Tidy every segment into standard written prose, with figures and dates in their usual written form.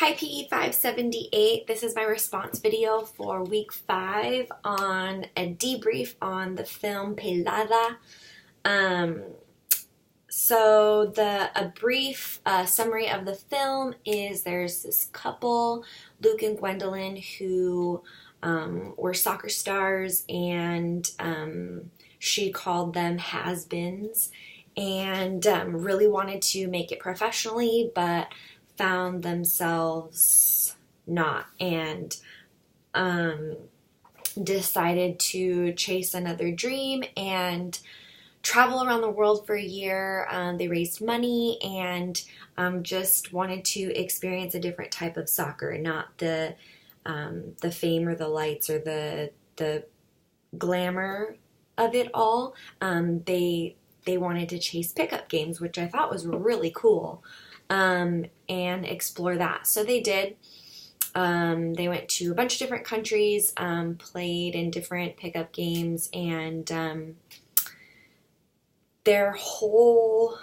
Hi PE 578. This is my response video for week 5 on a debrief on the film Pelada. A brief summary of the film is there's this couple, Luke and Gwendolyn, who were soccer stars, and she called them has-beens, and really wanted to make it professionally, but found themselves not, and decided to chase another dream and travel around the world for a year. They raised money and just wanted to experience a different type of soccer, not the fame or the lights or the glamour of it all. They wanted to chase pickup games, which I thought was really cool, and explore that. So they did. They went to a bunch of different countries, played in different pickup games, and their whole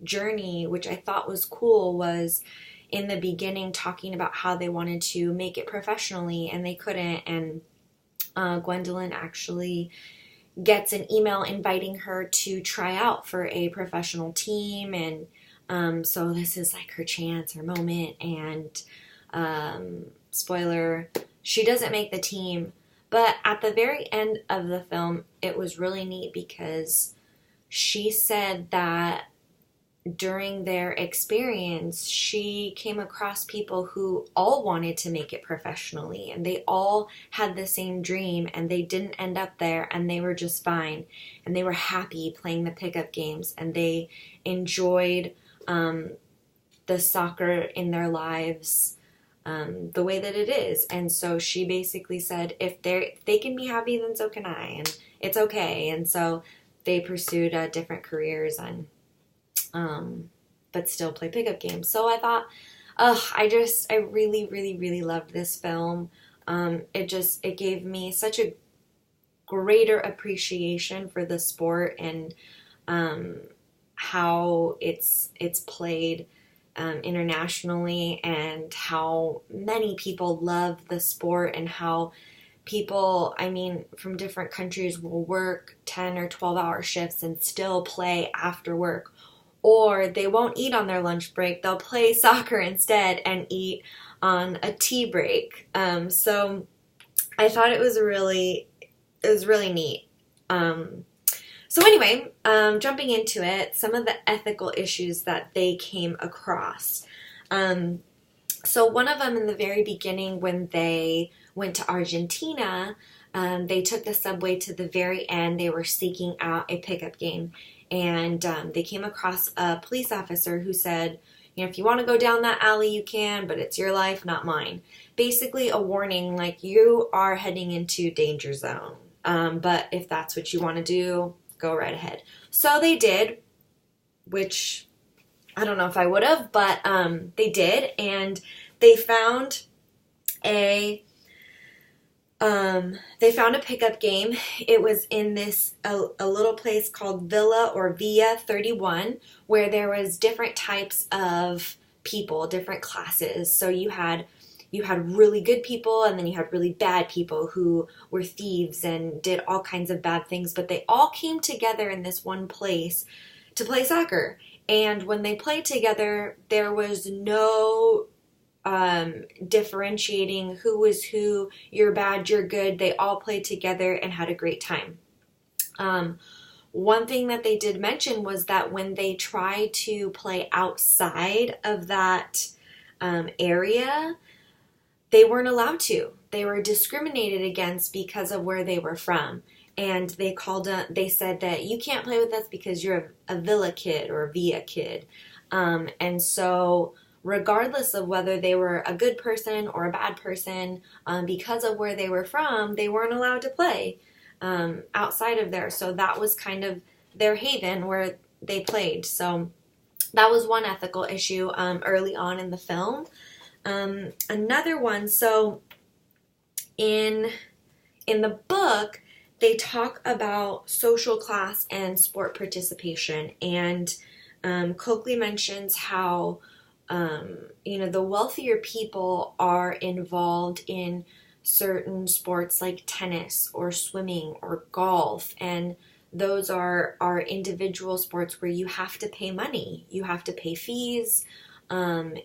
journey, which I thought was cool, was in the beginning talking about how they wanted to make it professionally and they couldn't, and Gwendolyn actually gets an email inviting her to try out for a professional team, and so this is like her chance, her moment, and spoiler, she doesn't make the team. But at the very end of the film, it was really neat because she said that during their experience, she came across people who all wanted to make it professionally, and they all had the same dream, and they didn't end up there, and they were just fine, and they were happy playing the pickup games, and they enjoyed the soccer in their lives the way that it is. And so she basically said, if they can be happy, then so can I, and it's okay. And so they pursued different careers and but still play pickup games. So I thought, I really, really, really loved this film. It gave me such a greater appreciation for the sport and how it's played internationally, and how many people love the sport, and how people, from different countries will work 10 or 12-hour shifts and still play after work. Or they won't eat on their lunch break. They'll play soccer instead and eat on a tea break. So I thought it was really neat. So anyway, jumping into it, some of the ethical issues that they came across. So one of them in the very beginning, when they went to Argentina, they took the subway to the very end. They were seeking out a pickup game, and they came across a police officer who said, if you want to go down that alley, you can, but it's your life, not mine. Basically a warning, like, you are heading into danger zone. But if that's what you want to do, go right ahead. So they did, which I don't know if I would have, but they did, and they found a pickup game. It was in a little place called Villa 31, where there was different types of people, different classes. So you had really good people, and then you had really bad people who were thieves and did all kinds of bad things, but they all came together in this one place to play soccer. And when they played together, there was no differentiating who was who, you're bad, you're good. They all played together and had a great time. One thing that they did mention was that when they tried to play outside of that area, they weren't allowed to. They were discriminated against because of where they were from. And they said that you can't play with us because you're a Villa kid or a Villa kid. And so regardless of whether they were a good person or a bad person, because of where they were from, they weren't allowed to play outside of there. So that was kind of their haven where they played. So that was one ethical issue early on in the film. Another one, so in the book, they talk about social class and sport participation, and Coakley mentions how the wealthier people are involved in certain sports like tennis or swimming or golf, and those are individual sports where you have to pay money, you have to pay fees, and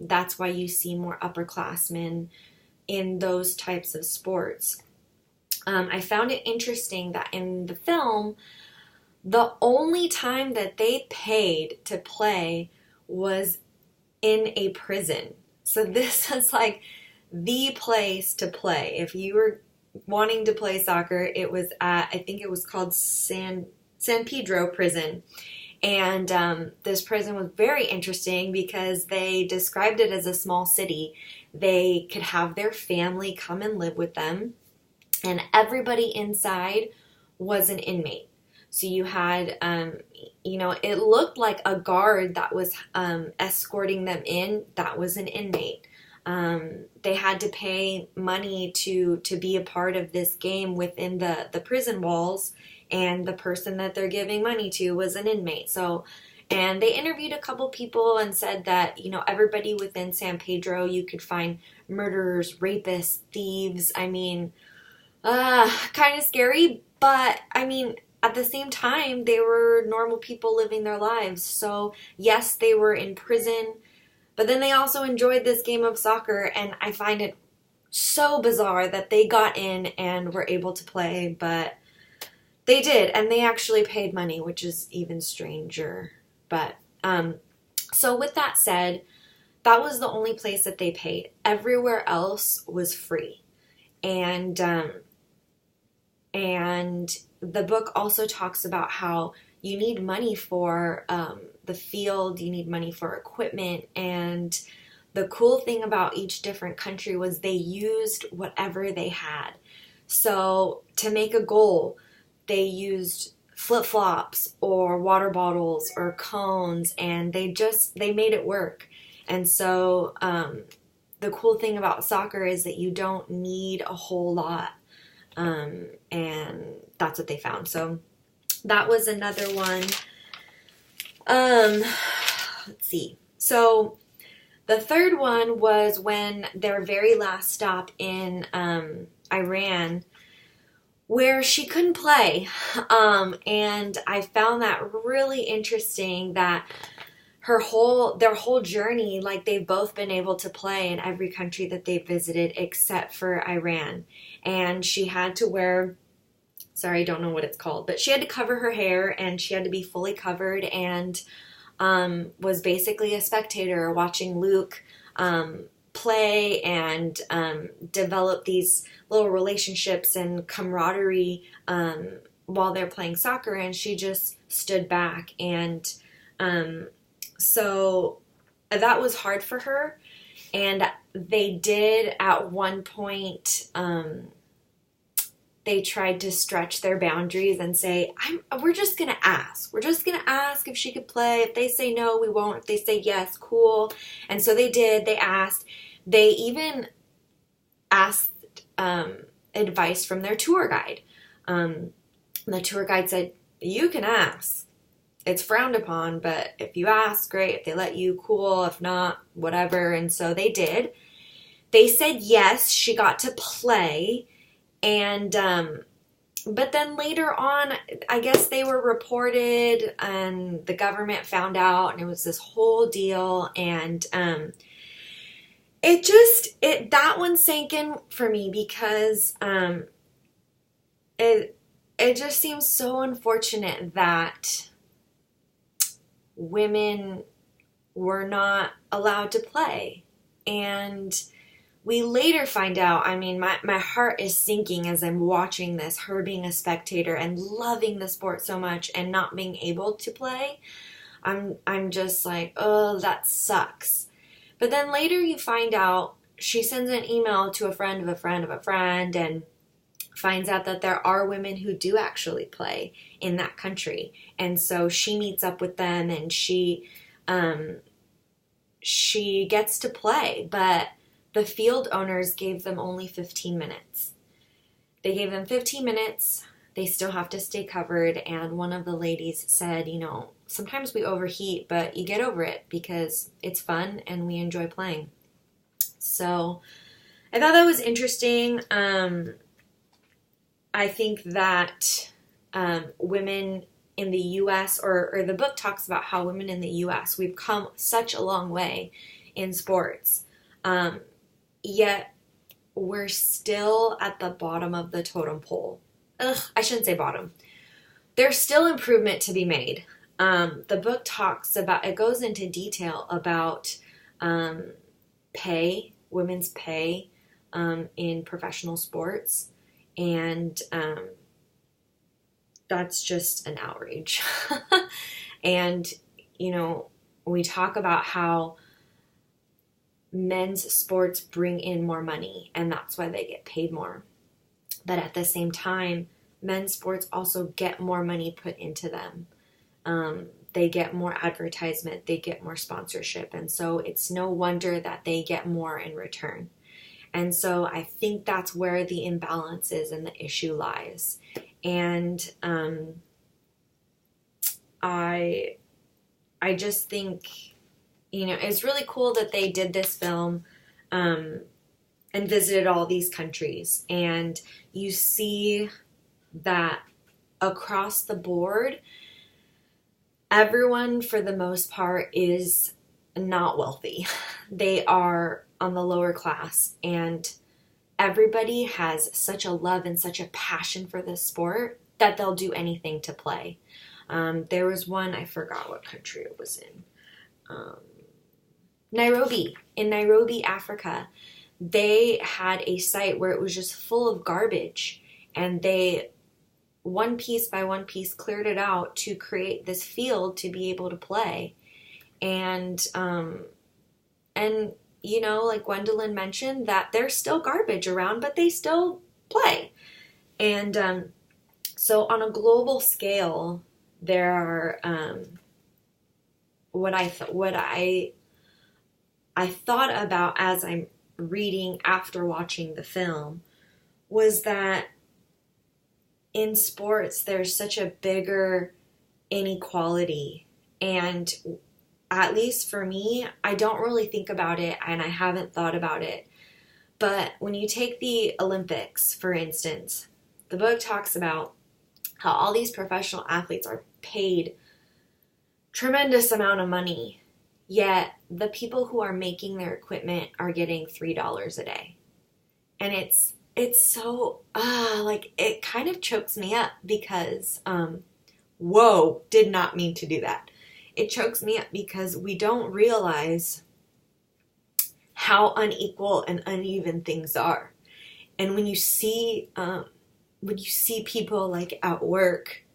that's why you see more upperclassmen in those types of sports. I found it interesting that in the film, the only time that they paid to play was in a prison. So this is like the place to play. If you were wanting to play soccer, it was at, I think it was called San Pedro prison. And this prison was very interesting because they described it as a small city. They could have their family come and live with them, and everybody inside was an inmate. So you had, it looked like a guard that was escorting them in. That was an inmate. They had to pay money to be a part of this game within the prison walls, and the person that they're giving money to was an inmate. So, and they interviewed a couple people and said that, everybody within San Pedro, you could find murderers, rapists, thieves. I mean, kind of scary, but I mean, at the same time, they were normal people living their lives. So yes, they were in prison, but then they also enjoyed this game of soccer, and I find it so bizarre that they got in and were able to play, but they did, and they actually paid money, which is even stranger. But so with that said, that was the only place that they paid. Everywhere else was free. And the book also talks about how you need money for the field, you need money for equipment, and the cool thing about each different country was they used whatever they had. So to make a goal, they used flip-flops or water bottles or cones, and they made it work. And so the cool thing about soccer is that you don't need a whole lot. And that's what they found. So that was another one. Let's see. So the third one was when their very last stop in Iran, where she couldn't play. And I found that really interesting that their whole journey, like they've both been able to play in every country that they visited except for Iran. And she had to wear, sorry, I don't know what it's called, but she had to cover her hair and she had to be fully covered, and was basically a spectator watching Luke play and develop these little relationships and camaraderie while they're playing soccer, and she just stood back. And so that was hard for her. And they did at one point, they tried to stretch their boundaries and say, we're just going to ask. We're just going to ask if she could play. If they say no, we won't. If they say yes, cool. And so they did. They asked. They even asked advice from their tour guide. The tour guide said, you can ask. It's frowned upon, but if you ask, great. If they let you, cool. If not, whatever. And so they did. They said yes, she got to play. And but then later on, I guess they were reported and the government found out, and it was this whole deal. And that one sank in for me because it just seems so unfortunate that women were not allowed to play. And we later find out, I mean, my heart is sinking as I'm watching this, her being a spectator and loving the sport so much and not being able to play. I'm just like, oh, that sucks. But then later you find out, she sends an email to a friend of a friend of a friend and finds out that there are women who do actually play in that country. And so she meets up with them and she gets to play, but the field owners gave them only 15 minutes. They gave them 15 minutes. They still have to stay covered. And one of the ladies said, sometimes we overheat, but you get over it because it's fun and we enjoy playing. So I thought that was interesting. I think that women in the U.S., or the book talks about how women in the U.S., we've come such a long way in sports, yet we're still at the bottom of the totem pole. I shouldn't say bottom. There's still improvement to be made. The book talks about, it goes into detail about pay, women's pay in professional sports, and that's just an outrage. And, you know, we talk about how men's sports bring in more money, and that's why they get paid more. But at the same time, men's sports also get more money put into them. They get more advertisement, they get more sponsorship, and so it's no wonder that they get more in return. And so I think that's where the imbalance is and the issue lies. And I just think, you know, it's really cool that they did this film and visited all these countries. And you see that across the board, everyone, for the most part, is not wealthy. They are on the lower class, and everybody has such a love and such a passion for this sport that they'll do anything to play. There was one, I forgot what country it was in. In Nairobi, Africa. They had a site where it was just full of garbage, and they, one piece by one piece, cleared it out to create this field to be able to play. And you know, like Gwendolyn mentioned, that there's still garbage around, but they still play. And so on a global scale, there are what I thought about as I'm reading after watching the film was that in sports there's such a bigger inequality, and at least for me, I don't really think about it, and I haven't thought about it. But when you take the Olympics, for instance, the book talks about how all these professional athletes are paid tremendous amount of money, yet the people who are making their equipment are getting $3 a day. And it's so, like, it kind of chokes me up because, whoa, did not mean to do that. It chokes me up because we don't realize how unequal and uneven things are. And when you see people like at work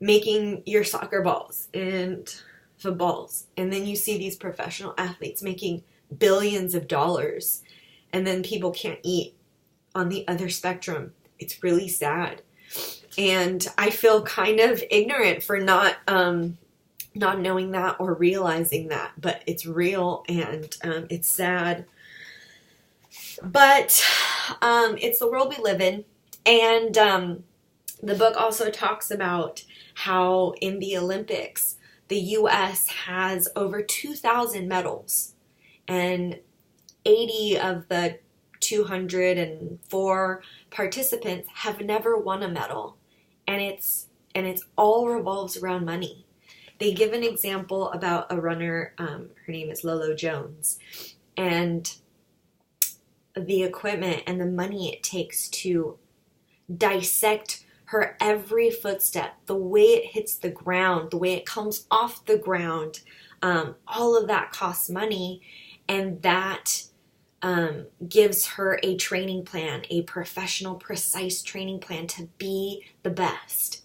making your soccer balls and footballs, and then you see these professional athletes making billions of dollars, and then people can't eat on the other spectrum, it's really sad. And I feel kind of ignorant for not knowing that or realizing that, but it's real, and it's sad. But it's the world we live in. And the book also talks about how in the Olympics, the U.S. has over 2,000 medals, and 80 of the 204 participants have never won a medal. And it's all revolves around money. They give an example about a runner, her name is Lolo Jones, and the equipment and the money it takes to dissect her every footstep, the way it hits the ground, the way it comes off the ground, all of that costs money, and that gives her a training plan, a professional, precise training plan to be the best.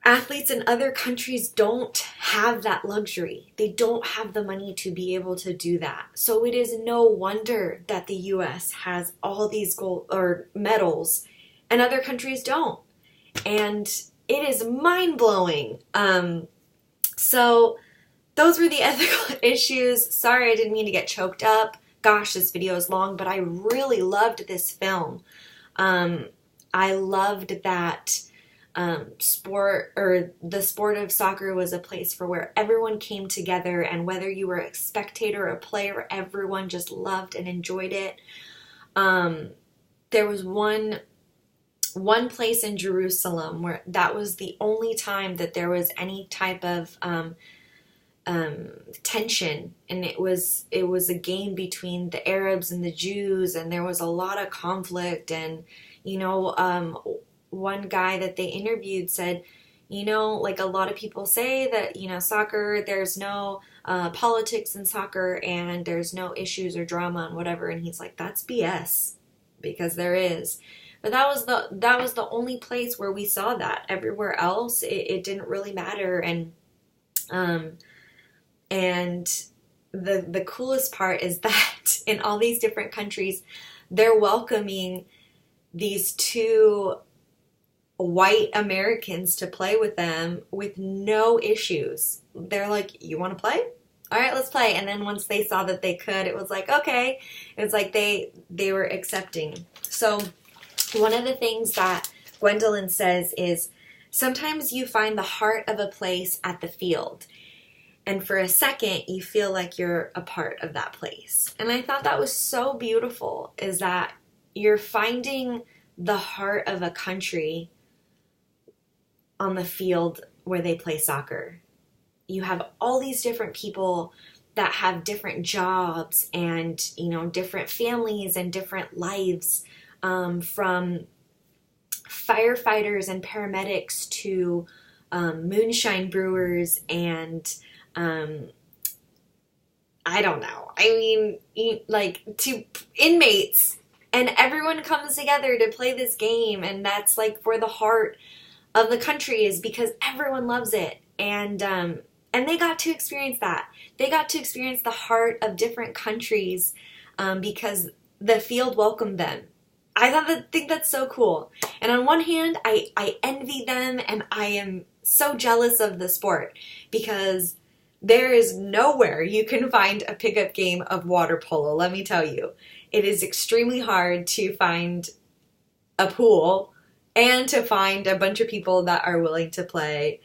Athletes in other countries don't have that luxury. They don't have the money to be able to do that. So it is no wonder that the U.S. has all these gold or medals and other countries don't. And it is mind-blowing. So those were the ethical issues. Sorry, I didn't mean to get choked up. Gosh, this video is long, but I really loved this film. I loved that sport, or the sport of soccer was a place for where everyone came together, and whether you were a spectator or a player, everyone just loved and enjoyed it. There was one place in Jerusalem where that was the only time that there was any type of tension, and it was a game between the Arabs and the Jews, and there was a lot of conflict. And one guy that they interviewed said, like, a lot of people say that, soccer, there's no politics in soccer, and there's no issues or drama and whatever. And he's like, that's BS, because there is. But that was the only place where we saw that. Everywhere else, it didn't really matter. And the coolest part is that in all these different countries, they're welcoming these two white Americans to play with them with no issues. They're like, you want to play? All right, let's play. And then once they saw that they could, it was like, okay. It was like they were accepting. So one of the things that Gwendolyn says is, sometimes you find the heart of a place at the field, and for a second you feel like you're a part of that place. And I thought that was so beautiful, is that you're finding the heart of a country on the field where they play soccer. You have all these different people that have different jobs and, different families and different lives, from firefighters and paramedics to moonshine brewers and I don't know. I mean, like, to inmates, and everyone comes together to play this game, and that's like where the heart of the country is, because everyone loves it. And they got to experience that. They got to experience the heart of different countries, because the field welcomed them. I think that's so cool. And on one hand, I envy them, and I am so jealous of the sport, because there is nowhere you can find a pickup game of water polo, let me tell you. It is extremely hard to find a pool and to find a bunch of people that are willing to play.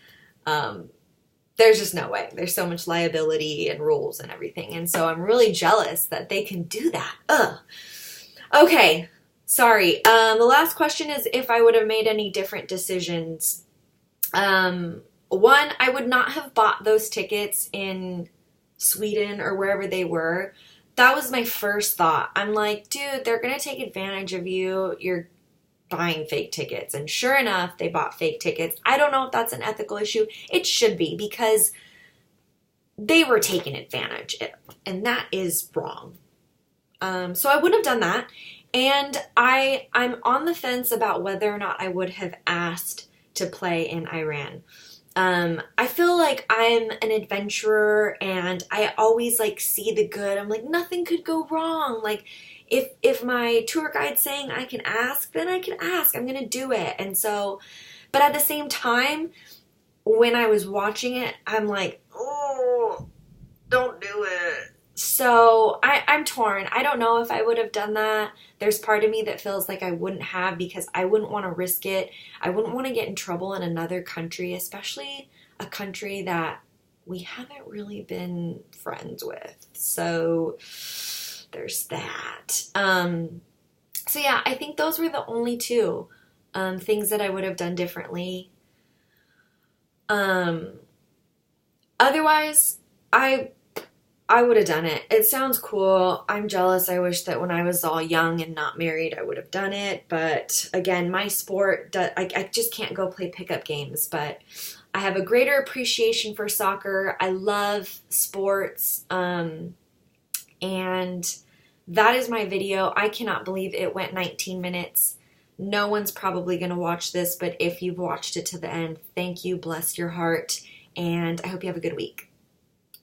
There's just no way. There's so much liability and rules and everything. And so I'm really jealous that they can do that. Ugh. Okay, sorry. The last question is if I would have made any different decisions. One, I would not have bought those tickets in Sweden or wherever they were. That was my first thought. I'm like, dude, they're going to take advantage of you. You're buying fake tickets. And sure enough, they bought fake tickets. I don't know if that's an ethical issue. It should be, because they were taking advantage, and that is wrong. So I wouldn't have done that. And I'm on the fence about whether or not I would have asked to play in Iran. I feel like I'm an adventurer, and I always like see the good. I'm like, nothing could go wrong. Like, if my tour guide's saying I can ask, then I can ask. I'm going to do it. And so, but at the same time, when I was watching it, I'm like, oh, don't do it. So I'm torn. I don't know if I would have done that. There's part of me that feels like I wouldn't have, because I wouldn't want to risk it. I wouldn't want to get in trouble in another country, especially a country that we haven't really been friends with. So there's that. So yeah, I think those were the only two things that I would have done differently. Otherwise, I would have done it. It sounds cool. I'm jealous. I wish that when I was all young and not married, I would have done it. But again, my sport, I just can't go play pickup games. But I have a greater appreciation for soccer. I love sports. And that is my video. I cannot believe it went 19 minutes. No one's probably going to watch this. But if you've watched it to the end, thank you. Bless your heart. And I hope you have a good week.